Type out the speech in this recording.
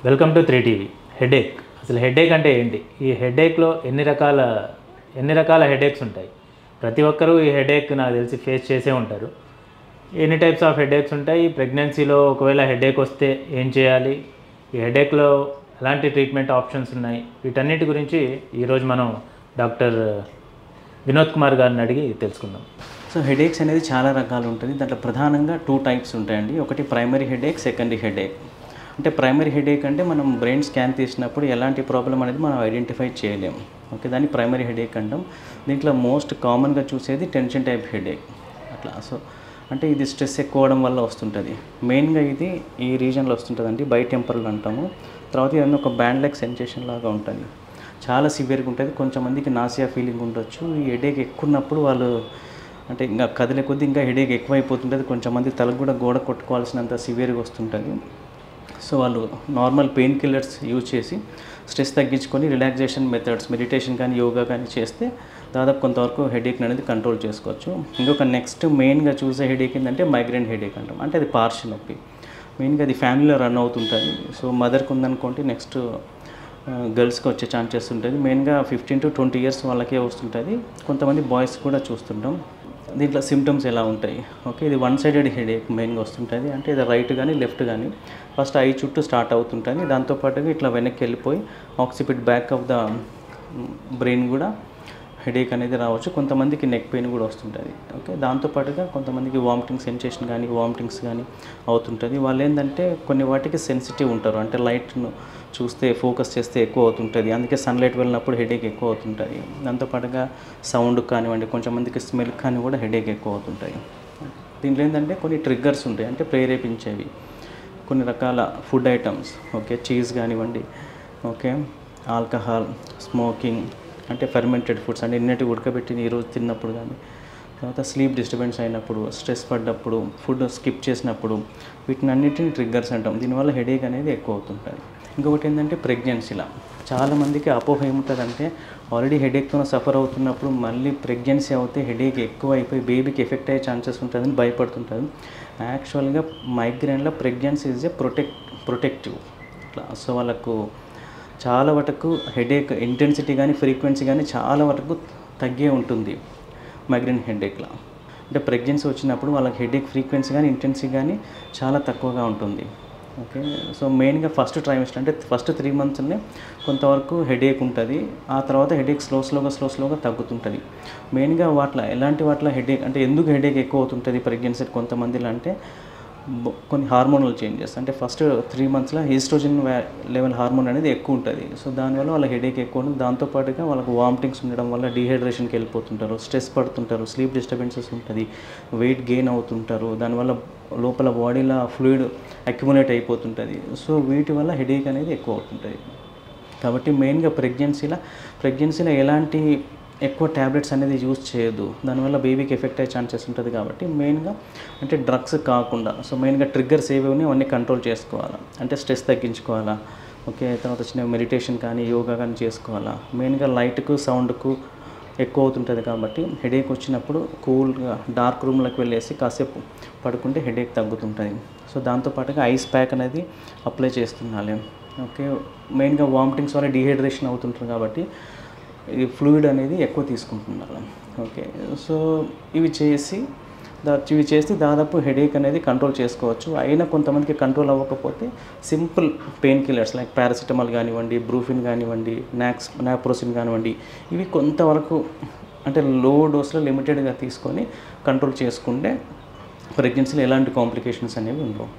Welcome to 3 TV. Headache, అసలు headache అంటే ఏంటి? ఈ హెడేక్లో ఎన్ని రకాల హెడేక్స్ ఉంటాయి? ప్రతి ఒక్కరూ ఈ హెడేక్ నాకు తెలిసి ఫేస్ చేసే ఉంటారు. ఎన్ని టైప్స్ ఆఫ్ హెడేక్స్ ఉంటాయి? ప్రెగ్నెన్సీలో ఒకవేళ హెడేక్ వస్తే ఏం చేయాలి? ఈ హెడేక్లో ఎలాంటి ట్రీట్మెంట్ ఆప్షన్స్ ఉన్నాయి? వీటన్నిటి గురించి ఈరోజు మనం డాక్టర్ వినోద్ కుమార్ గారిని అడిగి తెలుసుకుందాం. సో హెడేక్స్ అనేది చాలా రకాలు ఉంటుంది. దాంట్లో ప్రధానంగా 2 టైప్స్ ఉంటాయండి. ఒకటి ప్రైమరీ హెడేక్, సెకండరీ హెడేక్. అంటే ప్రైమరీ హెడేక్ అంటే మనం బ్రెయిన్ స్కాన్ తీసినప్పుడు ఎలాంటి ప్రాబ్లం అనేది మనం ఐడెంటిఫై చేయలేము. ఓకే, దాన్ని ప్రైమరీ హెడేక్ అంటాం. దీంట్లో మోస్ట్ కామన్గా చూసేది టెన్షన్ టైప్ హెడేక్. అట్లా సో అంటే ఇది స్ట్రెస్ ఎక్కువ అవడం వల్ల వస్తుంటుంది. మెయిన్గా ఇది ఈ రీజన్లో వస్తుంటుందండి, బై టెంపరల్ అంటాము. తర్వాత ఇదన్నీ ఒక బ్యాండ్ లైక్ సెన్సేషన్ లాగా ఉంటుంది. చాలా సివియర్గా ఉంటుంది. కొంచెంమందికి నాసియా ఫీలింగ్ ఉండొచ్చు. ఈ హెడేక్ ఎక్కువ ఉన్నప్పుడు వాళ్ళు అంటే ఇంకా కదిలే కొద్దీ ఇంకా హెడేక్ ఎక్కువైపోతుంటుంది. కొంచెంమంది తలకు కూడా గోడ కొట్టుకోవాల్సినంత సివియర్గా వస్తుంటుంది. సో వాళ్ళు నార్మల్ పెయిన్ కిల్లర్స్ యూజ్ చేసి స్ట్రెస్ తగ్గించుకొని రిలాక్సేషన్ మెథడ్స్, మెడిటేషన్ కానీ యోగా కానీ చేస్తే దాదాపు కొంతవరకు హెడేక్ అనేది కంట్రోల్ చేసుకోవచ్చు. ఇంకొక నెక్స్ట్ మెయిన్గా చూసే హెడేక్ ఏంటంటే మైగ్రేన్ హెడేక్ అంటాం. అంటే అది పార్షి నొప్పి. మెయిన్గా అది ఫ్యామిలీలో రన్ అవుతుంటుంది. సో మదర్కి ఉందనుకోండి, నెక్స్ట్ గర్ల్స్కి వచ్చే ఛాన్సెస్ ఉంటుంది. మెయిన్గా 15 to 20 ఇయర్స్ వాళ్ళకే వస్తుంటుంది. కొంతమంది బాయ్స్ కూడా చూస్తుంటాం. దీంట్లో సిమ్టమ్స్ ఎలా ఉంటాయి? ఓకే, ఇది 1 సైడెడ్ హెడేక్ మెయిన్గా వస్తుంటుంది. అంటే ఇది రైట్ కానీ లెఫ్ట్ కానీ ఫస్ట్ ఐ చుట్టూ స్టార్ట్ అవుతుంటుంది. దాంతోపాటుగా ఇట్లా వెనక్కి వెళ్ళిపోయి ఆక్సిపిట్ బ్యాక్ ఆఫ్ ద బ్రెయిన్ కూడా హెడేక్ అనేది రావచ్చు. కొంతమందికి నెక్ పెయిన్ కూడా వస్తుంటుంది. ఓకే, దాంతోపాటుగా కొంతమందికి వామిటింగ్ సెన్సేషన్ కానీ వామిటింగ్స్ కానీ అవుతుంటుంది. వాళ్ళు ఏంటంటే కొన్ని వాటికి సెన్సిటివ్ ఉంటారు. అంటే లైట్ను చూస్తే ఫోకస్ చేస్తే ఎక్కువ అవుతుంటుంది. అందుకే సన్లైట్ వెళ్ళినప్పుడు హెడేక్ ఎక్కువ అవుతుంటుంది. దాంతోపాటుగా సౌండ్ కానివ్వండి, కొంచెంమందికి స్మెల్ కానీ కూడా హెడేక్ ఎక్కువ అవుతుంటాయి. దీంట్లో ఏంటంటే కొన్ని ట్రిగ్గర్స్ ఉంటాయి, అంటే ప్రేరేపించేవి కొన్ని రకాల ఫుడ్ ఐటమ్స్. ఓకే, చీజ్ కానివ్వండి, ఓకే, ఆల్కహాల్, స్మోకింగ్, అంటే ఫెర్మెంటెడ్ ఫుడ్స్ అంటే ఎన్నటి ఉడకబెట్టిన ఈరోజు తిన్నప్పుడు కానీ, తర్వాత స్లీప్ డిస్టర్బెన్స్ అయినప్పుడు, స్ట్రెస్ పడ్డప్పుడు, ఫుడ్ స్కిప్ చేసినప్పుడు, వీటిని అన్నిటిని ట్రిగ్గర్స్ అంటాం. దీనివల్ల హెడేక్ అనేది ఎక్కువ అవుతుంటుంది. ఇంకొకటి ఏంటంటే ప్రెగ్నెన్సీలా చాలామందికి అపోహ ఏముంటుందంటే ఆల్రెడీ హెడేక్తో సఫర్ అవుతున్నప్పుడు మళ్ళీ ప్రెగ్నెన్సీ అవుతే హెడేక్ ఎక్కువ అయిపోయి బేబీకి ఎఫెక్ట్ అయ్యే ఛాన్సెస్ ఉంటుందని భయపడుతుంటుంది. యాక్చువల్గా మైగ్రేన్లో ప్రెగ్నెన్సీ ఈజ్ ఏ ప్రొటెక్టివ్ అట్లా. సో వాళ్ళకు చాలా వరకు హెడేక్ ఇంటెన్సిటీ కానీ ఫ్రీక్వెన్సీ కానీ చాలా వరకు తగ్గే ఉంటుంది మైగ్రేన్ హెడేక్లో. అంటే ప్రెగ్నెన్సీ వచ్చినప్పుడు వాళ్ళకి హెడేక్ ఫ్రీక్వెన్సీ కానీ ఇంటెన్సిటీ కానీ చాలా తక్కువగా ఉంటుంది. ఓకే, సో మెయిన్గా ఫస్ట్ ట్రైమిస్టర్ అంటే ఫస్ట్ 3 monthsనే కొంతవరకు హెడేక్ ఉంటుంది. ఆ తర్వాత హెడేక్ స్లోగా తగ్గుతుంటుంది. మెయిన్గా ఎలాంటి హెడేక్ అంటే ఎందుకు హెడేక్ ఎక్కువ అవుతుంటుంది ప్రెగ్నెన్సీ కొంతమందిలో అంటే కొన్ని హార్మోనల్ చేంజెస్. అంటే ఫస్ట్ 3 monthsలో ఈస్ట్రోజన్ లెవెల్ హార్మోన్ అనేది ఎక్కువ ఉంటుంది. సో దానివల్ల వాళ్ళ హెడేక్ ఎక్కువ ఉంటుంది. దాంతోపాటుగా వాళ్ళకు వామిటింగ్స్ ఉండడం వల్ల డీహైడ్రేషన్కి వెళ్ళిపోతుంటారు, స్ట్రెస్ పడుతుంటారు, స్లీప్ డిస్టర్బెన్సెస్ ఉంటుంది, వెయిట్ గెయిన్ అవుతుంటారు. దానివల్ల లోపల బాడీలో ఫ్లూయిడ్ అక్యుములేట్ అయిపోతుంటుంది. సో వీటి వల్ల హెడేక్ అనేది ఎక్కువ అవుతుంటుంది. కాబట్టి మెయిన్గా ప్రెగ్నెన్సీలో ఎలాంటి ఎక్కువ ట్యాబ్లెట్స్ అనేది యూజ్ చేయొద్దు. దానివల్ల బేబీకి ఎఫెక్ట్ అయ్యే ఛాన్సెస్ ఉంటుంది. కాబట్టి మెయిన్గా అంటే డ్రగ్స్ కాకుండా సో మెయిన్గా ట్రిగ్గర్స్ ఏవి ఉన్నాయి అవన్నీ కంట్రోల్ చేసుకోవాలా. అంటే స్ట్రెస్ తగ్గించుకోవాలా. ఓకే, తర్వాత చిన్న మెడిటేషన్ కానీ యోగా కానీ చేసుకోవాలా. మెయిన్గా లైట్కు సౌండ్కు ఎక్కువ అవుతుంటుంది. కాబట్టి హెడేక్ వచ్చినప్పుడు కూల్గా డార్క్ రూమ్లోకి వెళ్ళేసి కాసేపు పడుకుంటే హెడేక్ తగ్గుతుంటుంది. సో దాంతోపాటుగా ఐస్ ప్యాక్ అనేది అప్లై చేస్తుండాలి. ఓకే, మెయిన్గా వామిటింగ్స్ వల్ల డీహైడ్రేషన్ అవుతుంటారు కాబట్టి ఈ ఫ్లూయిడ్ అనేది ఎక్కువ తీసుకుంటున్నారు. ఓకే, సో ఇవి చేస్తే దాదాపు హెడేక్ అనేది కంట్రోల్ చేసుకోవచ్చు. అయినా కొంతమందికి కంట్రోల్ అవ్వకపోతే simple pain killers like paracetamol కానివ్వండి, బ్రూఫిన్ కానివ్వండి, నాప్రోసిన్ కానివ్వండి, ఇవి కొంతవరకు అంటే లో డోస్లో లిమిటెడ్గా తీసుకొని కంట్రోల్ చేసుకుంటే ప్రెగ్నెన్సీలో ఎలాంటి కాంప్లికేషన్స్ అనేవి ఉండవు.